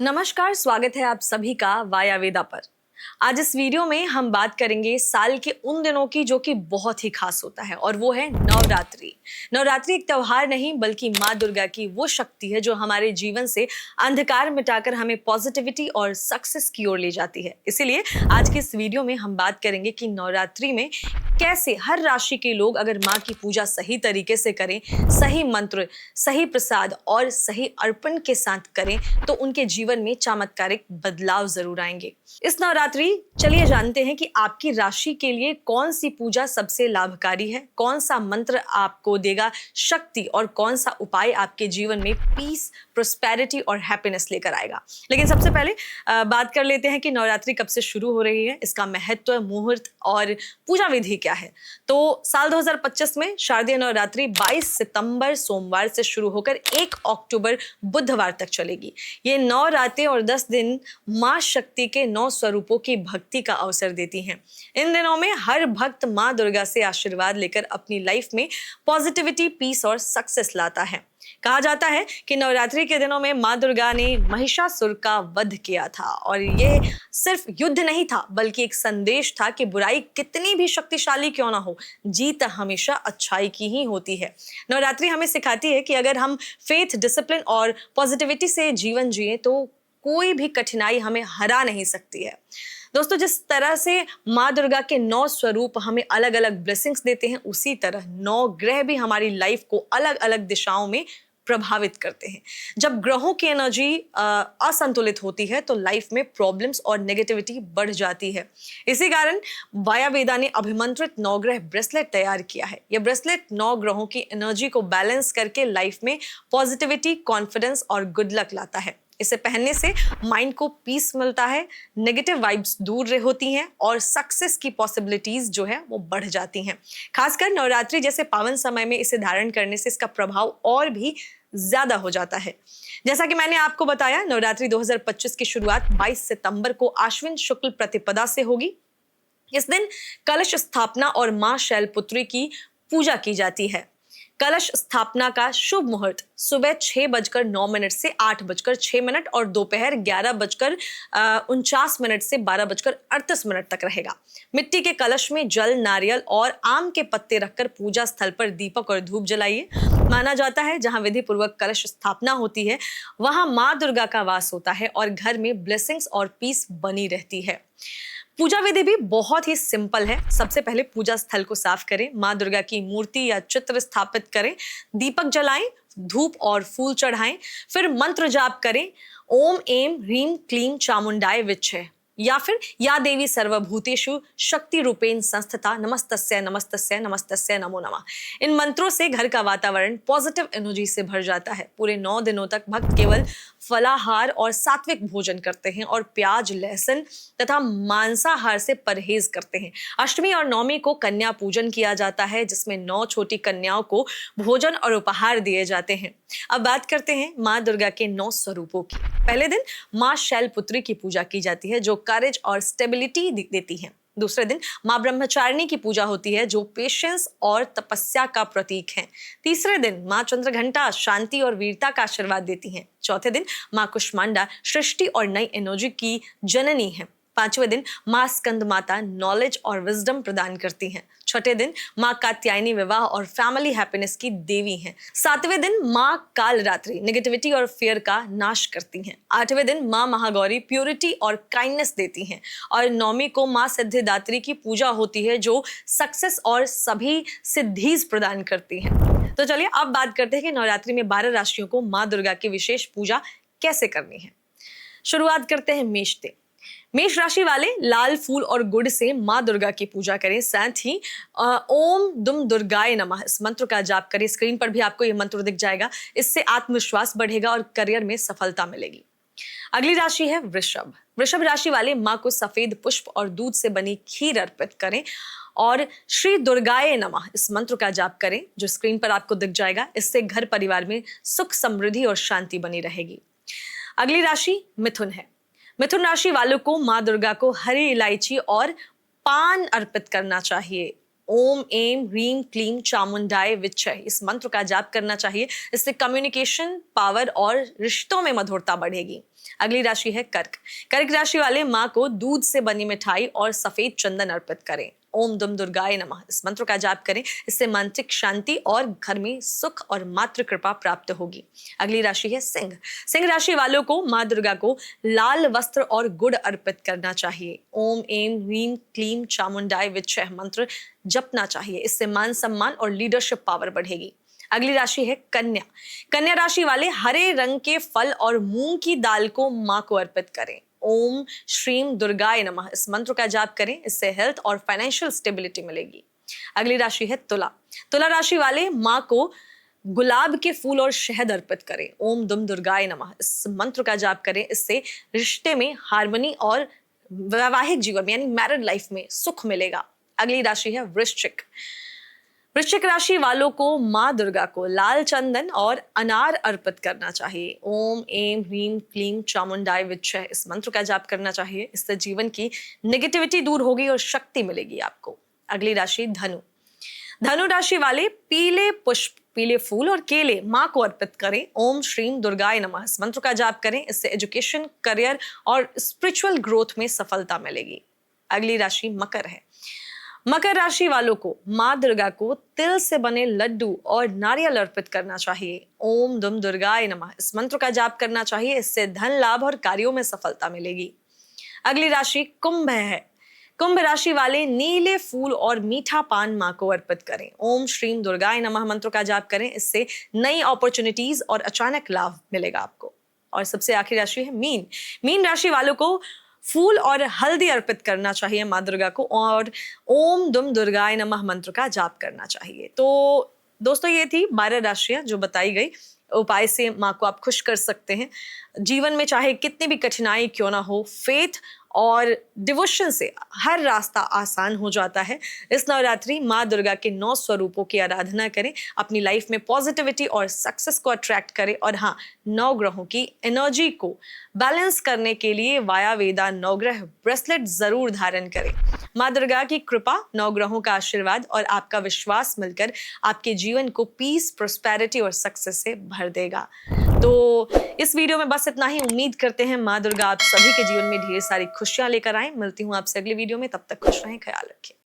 नमस्कार, स्वागत है आप सभी का वाया वेदा पर। आज इस वीडियो में हम बात करेंगे साल के उन दिनों की जो कि बहुत ही खास होता है और वो है नवरात्रि। नवरात्रि एक त्योहार नहीं बल्कि माँ दुर्गा की वो शक्ति है जो हमारे जीवन से अंधकार मिटाकर हमें पॉजिटिविटी और सक्सेस की ओर ले जाती है। इसीलिए आज के इस वीडियो में हम बात करेंगे कि नवरात्रि में कैसे हर राशि के लोग अगर माँ की पूजा सही तरीके से करें, सही मंत्र, सही प्रसाद और सही अर्पण के साथ करें तो उनके जीवन में चमत्कारिक बदलाव जरूर आएंगे। इस नवरात्रि चलिए जानते हैं कि आपकी राशि के लिए कौन सी पूजा सबसे लाभकारी है, कौन सा मंत्र आपको देगा शक्ति और कौन सा उपाय आपके जीवन में पीस, प्रोस्पेरिटी और हैप्पीनेस लेकर आएगा। लेकिन सबसे पहले बात कर लेते हैं कि नवरात्रि कब से शुरू हो रही है, इसका महत्व, मुहूर्त और पूजा विधि क्या है। तो साल 2025 में शारदीय नवरात्रि 22 सितंबर सोमवार से शुरू होकर 1 अक्टूबर बुधवार तक चलेगी। ये 9 रातें और 10 दिन माँ शक्ति के 9 स्वरूपों की भक्ति का अवसर देती हैं। इन दिनों में हर भक्त माँ दुर्गा से आशीर्वाद लेकर अपनी लाइफ में पॉजिटिविटी, पीस और सक्सेस लाता है। कहा जाता है कि नवरात्रि के दिनों में माँ दुर्गा ने महिषासुर का वध किया था और यह सिर्फ युद्ध नहीं था बल्कि एक संदेश था कि बुराई कितनी भी शक्तिशाली क्यों ना हो, जीत हमेशा अच्छाई की ही होती है। नवरात्रि हमें सिखाती है कि अगर हम फेथ, डिसिप्लिन और पॉजिटिविटी से जीवन जिए तो कोई भी कठिनाई हमें हरा नहीं सकती है। दोस्तों, जिस तरह से माँ दुर्गा के 9 स्वरूप हमें अलग अलग ब्लेसिंग्स देते हैं, उसी तरह 9 ग्रह भी हमारी लाइफ को अलग अलग दिशाओं में प्रभावित करते हैं। जब ग्रहों की एनर्जी असंतुलित होती है तो लाइफ में प्रॉब्लम्स और नेगेटिविटी बढ़ जाती है। इसी कारण वाया वेदा ने अभिमंत्रित 9 ग्रह ब्रेसलेट तैयार किया है। यह ब्रेसलेट 9 ग्रहों की एनर्जी को बैलेंस करके लाइफ में पॉजिटिविटी, कॉन्फिडेंस और गुड लक लाता है। इसे पहनने से माइंड को पीस मिलता है, नेगेटिव वाइब्स दूर होती हैं और सक्सेस की पॉसिबिलिटीज जो है वो बढ़ जाती हैं। खासकर नवरात्रि जैसे पावन समय में इसे धारण करने से इसका प्रभाव और भी ज्यादा हो जाता है। जैसा कि मैंने आपको बताया, नवरात्रि 2025 की शुरुआत 22 सितंबर को आश्विन शुक्ल प्रतिपदा से होगी। इस दिन कलश स्थापना और मां शैलपुत्री की पूजा की जाती है। कलश स्थापना का शुभ मुहूर्त सुबह 6:09 से 8:06 और दोपहर 11:49 से 12:38 तक रहेगा। मिट्टी के कलश में जल, नारियल और आम के पत्ते रखकर पूजा स्थल पर दीपक और धूप जलाइए। माना जाता है जहां विधि पूर्वक कलश स्थापना होती है वहां माँ दुर्गा का वास होता है और घर में ब्लेसिंग्स और पीस बनी रहती है। पूजा विधि भी बहुत ही सिंपल है। सबसे पहले पूजा स्थल को साफ करें, माँ दुर्गा की मूर्ति या चित्र स्थापित करें, दीपक जलाएं, धूप और फूल चढ़ाएं, फिर मंत्र जाप करें, ओम ऐं ह्रीं क्लीं चामुंडाय विच्चे या फिर या देवी सर्वभूतेषु शक्ति रूपेण संस्थिता नमस्तस्यै नमस्तस्यै नमस्तस्यै नमो नमः। इन मंत्रों से घर का वातावरण पॉजिटिव एनर्जी से भर जाता है। पूरे 9 दिनों तक भक्त केवल फलाहार और सात्विक भोजन करते हैं और प्याज, लहसुन तथा मांसाहार से परहेज करते हैं। अष्टमी और नवमी को कन्या पूजन किया जाता है जिसमें 9 छोटी कन्याओं को भोजन और उपहार दिए जाते हैं। अब बात करते हैं माँ दुर्गा के 9 स्वरूपों की। पहले दिन माँ शैलपुत्री की पूजा की जाती है जो करेज और स्टेबिलिटी देती है। दूसरे दिन माँ ब्रह्मचारिणी की पूजा होती है जो पेशेंस और तपस्या का प्रतीक है। तीसरे दिन माँ चंद्रघंटा शांति और वीरता का आशीर्वाद देती हैं। चौथे दिन माँ कुष्मांडा सृष्टि और नई एनर्जी की जननी है। पांचवें दिन माँ स्कंद माता नॉलेज और विजडम प्रदान करती हैं। छठे दिन माँ कात्यायनी विवाह और फैमिली हैप्पीनेस की देवी हैं। सातवें दिन माँ कालरात्रि नेगेटिविटी और फियर का नाश करती हैं। आठवें दिन माँ महागौरी प्योरिटी और काइंडनेस देती हैं और नौवीं को माँ सिद्धिदात्री की पूजा होती है जो सक्सेस और सभी सिद्धीज प्रदान करती हैं। तो चलिए अब बात करते हैं कि नवरात्रि में 12 राशियों को माँ दुर्गा की विशेष पूजा कैसे करनी है। शुरुआत करते हैं मेष से। मेष राशि वाले लाल फूल और गुड़ से माँ दुर्गा की पूजा करें। साथ ही ओम दुम दुर्गाय नमः इस मंत्र का जाप करें। स्क्रीन पर भी आपको ये मंत्र दिख जाएगा। इससे आत्मविश्वास बढ़ेगा और करियर में सफलता मिलेगी। अगली राशि है वृषभ। वृषभ राशि वाले माँ को सफेद पुष्प और दूध से बनी खीर अर्पित करें और श्री दुर्गाय नमः इस मंत्र का जाप करें जो स्क्रीन पर आपको दिख जाएगा। इससे घर परिवार में सुख, समृद्धि और शांति बनी रहेगी। अगली राशि मिथुन है। मिथुन राशि वालों को माँ दुर्गा को हरी इलायची और पान अर्पित करना चाहिए। ओम ऐं ह्रीं क्लीं चामुंडाय विच्चे इस मंत्र का जाप करना चाहिए। इससे कम्युनिकेशन पावर और रिश्तों में मधुरता बढ़ेगी। अगली राशि है कर्क। कर्क राशि वाले माँ को दूध से बनी मिठाई और सफेद चंदन अर्पित करें। ओम दुम दुर्गाय नमः इस मंत्र का जाप करें, इससे मानसिक शांति और घर में सुख और मातृ कृपा प्राप्त होगी। अगली राशि है सिंह। सिंह राशि वालों को माँ दुर्गा को लाल वस्त्र और गुड़ अर्पित करना चाहिए। ओम एम ह्रीम क्लीम चामुंडाय विच्चय मंत्र जपना चाहिए, इससे मान सम्मान और लीडरशिप पावर बढ़ेगी। अगली राशि है कन्या। कन्या राशि वाले हरे रंग के फल और मूंग की दाल को मां को अर्पित करें। ओम श्रीम दुर्गाय नमः इस मंत्र का जाप करें, इससे हेल्थ और फाइनेंशियल स्टेबिलिटी मिलेगी। अगली राशि है तुला। तुला राशि वाले मां को गुलाब के फूल और शहद अर्पित करें। ओम दुम दुर्गाय नमः इस मंत्र का जाप करें, इससे रिश्ते में हार्मनी और वैवाहिक जीवन में यानी मैरिड लाइफ में सुख मिलेगा। अगली राशि है वृश्चिक। वृश्चिक राशि वालों को माँ दुर्गा को लाल चंदन और अनार अर्पित करना चाहिए। ओम एम ह्रीम क्लीम चामुंडाय विच्चय इस मंत्र का जाप करना चाहिए, इससे जीवन की नेगेटिविटी दूर होगी और शक्ति मिलेगी आपको। अगली राशि धनु। धनु राशि वाले पीले पुष्प, पीले फूल और केले माँ को अर्पित करें। ओम श्रीम दुर्गाय नमः इस मंत्र का जाप करें, इससे एजुकेशन, करियर और स्पिरिचुअल ग्रोथ में सफलता मिलेगी। अगली राशि मकर है। मकर राशि वालों को माँ दुर्गा को तिल से बने लड्डू और नारियल अर्पित करना चाहिए। ओम दुम दुर्गाय नमः इस मंत्र का जाप करना चाहिए, इससे धन लाभ और कार्यों में सफलता मिलेगी। अगली राशि कुंभ है। कुंभ राशि वाले नीले फूल और मीठा पान माँ को अर्पित करें। ओम श्रीम दुर्गाय नमः मंत्र का जाप करें, इससे नई अपॉर्चुनिटीज और अचानक लाभ मिलेगा आपको। और सबसे आखिरी राशि है मीन। मीन राशि वालों को फूल और हल्दी अर्पित करना चाहिए माँ दुर्गा को और ओम दुम दुर्गाय नमः मंत्र का जाप करना चाहिए। तो दोस्तों ये थी 12 राशियां जो बताई गई। उपाय से माँ को आप खुश कर सकते हैं। जीवन में चाहे कितनी भी कठिनाई क्यों ना हो, फेथ और डिवोशन से हर रास्ता आसान हो जाता है। इस नवरात्रि माँ दुर्गा के 9 स्वरूपों की आराधना करें, अपनी लाइफ में पॉजिटिविटी और सक्सेस को अट्रैक्ट करें और हाँ, 9 ग्रहों की एनर्जी को बैलेंस करने के लिए वाया वेदा 9 ग्रह ब्रेसलेट जरूर धारण करें। माँ दुर्गा की कृपा, 9 ग्रहों का आशीर्वाद और आपका विश्वास मिलकर आपके जीवन को पीस, प्रोस्पेरिटी और सक्सेस से भर देगा। तो इस वीडियो में बस इतना ही। उम्मीद करते हैं माँ दुर्गा आप सभी के जीवन में ढेर सारी खुशियां लेकर आए। मिलती हूँ आपसे अगले वीडियो में, तब तक खुश रहें, ख्याल रखें।